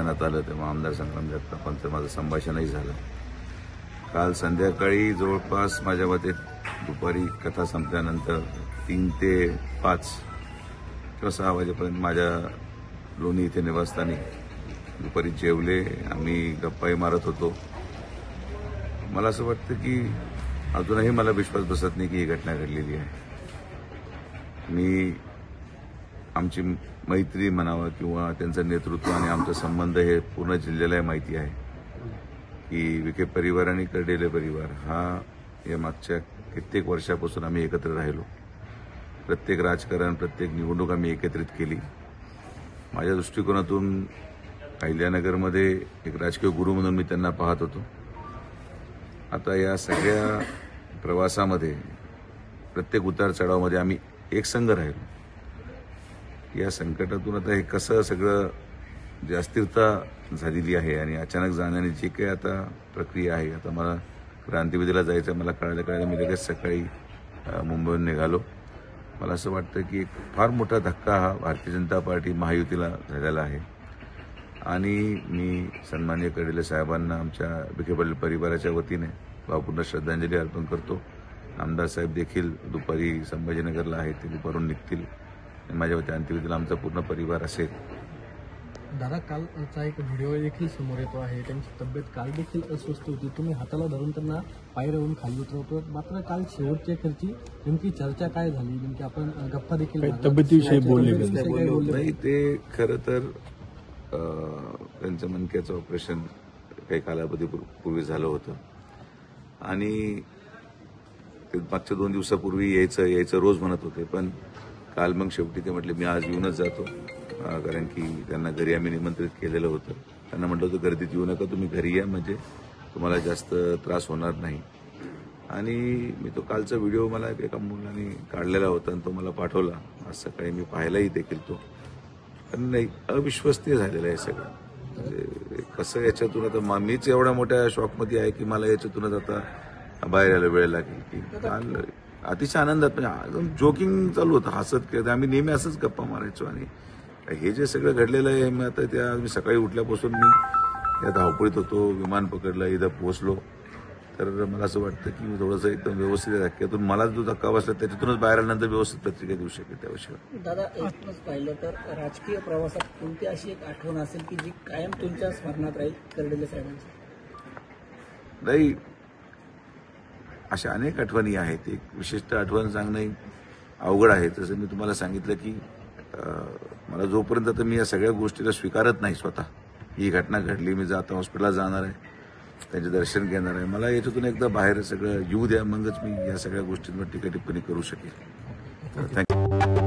मैदानात आलं तेव्हा आमदार संग्राम जगतापांचं माझं संभाषणही झालं. काल संध्याकाळी जवळपास माझ्या मते दुपारी कथा संपल्यानंतर 3 ते 5 किंवा 6 वाजेपर्यंत माझ्या लोणी इथे निवासस्थानी दुपारी जेवले. आम्ही गप्पाही मारत होतो. मला असं वाटतं की अजूनही मला विश्वास बसत नाही की ही घटना घडलेली आहे. आमची मैत्री म्हणावं किंवा त्यांचं नेतृत्व आणि आमचा संबंध हे पूर्ण जिल्ह्याला माहिती आहे की विखे परिवार आणि कर्डिले परिवार हा या मागच्या कित्येक वर्षापासून आम्ही एकत्र राहिलो. प्रत्येक राजकारण, प्रत्येक निवडणूक आम्ही एकत्रित केली. माझ्या दृष्टिकोनातून अहिल्यानगरमध्ये एक राजकीय गुरु म्हणून मी त्यांना पाहत होतो. आता या सगळ्या प्रवासामध्ये प्रत्येक उतार चढावामध्ये आम्ही एक संघ राहिलो. या संकटातून आता हे कसं सगळं जी अस्थिरता झालेली आहे आणि अचानक जाण्याने जी काही आता प्रक्रिया आहे. आता मला क्रांतिवेदीला जायचं मला कळालं मी लगेच सकाळी मुंबईहून निघालो. मला असं वाटतं की एक फार मोठा धक्का हा भारतीय जनता पार्टी महायुतीला झालेला आहे आणि मी सन्माननीय कर्डिले साहेबांना आमच्या विखे परिवाराच्या वतीने भावपूर्ण श्रद्धांजली अर्पण करतो. आमदार साहेब देखील दुपारी संभाजीनगरला आहेत, ते दुपारून निघतील. माझ्या वतीने अंत्यविधीला आमचा पूर्ण परिवार असेल. दादा, कालचा एक व्हिडिओ देखील समोर येतो आहे. त्यांची तब्येत काल देखील अस्वस्थ होती. तुम्ही हाताला धरून त्यांना पायऱ्यावरून खाली उतरवतो. मात्र काल शेवटच्या खर्ची नेमकी चर्चा काय झाली? नेमकी आपण गप्पा देखील तब्येतीविषयी बोलले नाही. ते खरं तर त्यांचं मणक्याचं ऑपरेशन काही कालावधीपूर्वी झालं होतं आणि ते मागच्या 2 दिवसापूर्वी यायचं रोज म्हणत होते. पण काल मग शेवटी ते म्हटले मी आज येऊनच जातो, कारण की त्यांना घरी आम्ही निमंत्रित केलेलं होतं. त्यांना म्हटलं होतं गर्दीत येऊ नका, तुम्ही घरी या म्हणजे तुम्हाला जास्त त्रास होणार नाही. आणि मी तो कालचा व्हिडिओ मला एका मुलाने काढलेला होता आणि तो मला पाठवला. आज सकाळी मी पाहिलाही देखील तो. पण नाही, अविश्वसनीय झालेलं आहे सगळं. म्हणजे कसं याच्यातून आता मीच एवढ्या मोठ्या शॉकमध्ये आहे की मला याच्यातूनच आता बाहेर यायला वेळ लागेल. की काल अतिशय आनंदात म्हणजे जोकिंग चालू होतं, हसत खेळत आम्ही नेहमी असंच गप्पा मारायचो. आणि हे जे सगळं घडलेलं आहे मी आता त्या मी सकाळी उठल्यापासून मी त्या धावपळीत होतो. विमान पकडलं, इथं पोहोचलो. तर मला असं वाटतं की मी थोडंसं एकदम व्यवस्थित धक्क्यातून मला जो धक्का बसला त्याच्यातूनच बाहेर आल्यानंतर व्यवस्थित प्रतिक्रिया देऊ शकेल त्या विषयावर. दादा, एकूणच पाहिलं तर राजकीय प्रवासात कोणती अशी एक आठवण असेल की जी कायम तुमच्या स्मरणात राहील कर्डिले साहेबांची? नाही, अशा अनेक आठवणी आहेत. एक विशिष्ट आठवण सांगणं अवघड आहे. तसं मी तुम्हाला सांगितलं की मला जोपर्यंत आता मी या सगळ्या गोष्टीला स्वीकारत नाही स्वतः, ही घटना घडली, मी आता हॉस्पिटलला जाणार आहे, त्यांचे दर्शन घेणार आहे, मला याच्यातून एकदा बाहेर सगळं येऊ द्या, मगच मी या सगळ्या गोष्टींवर टीका टिप्पणी करू शकेल. थँक्यू.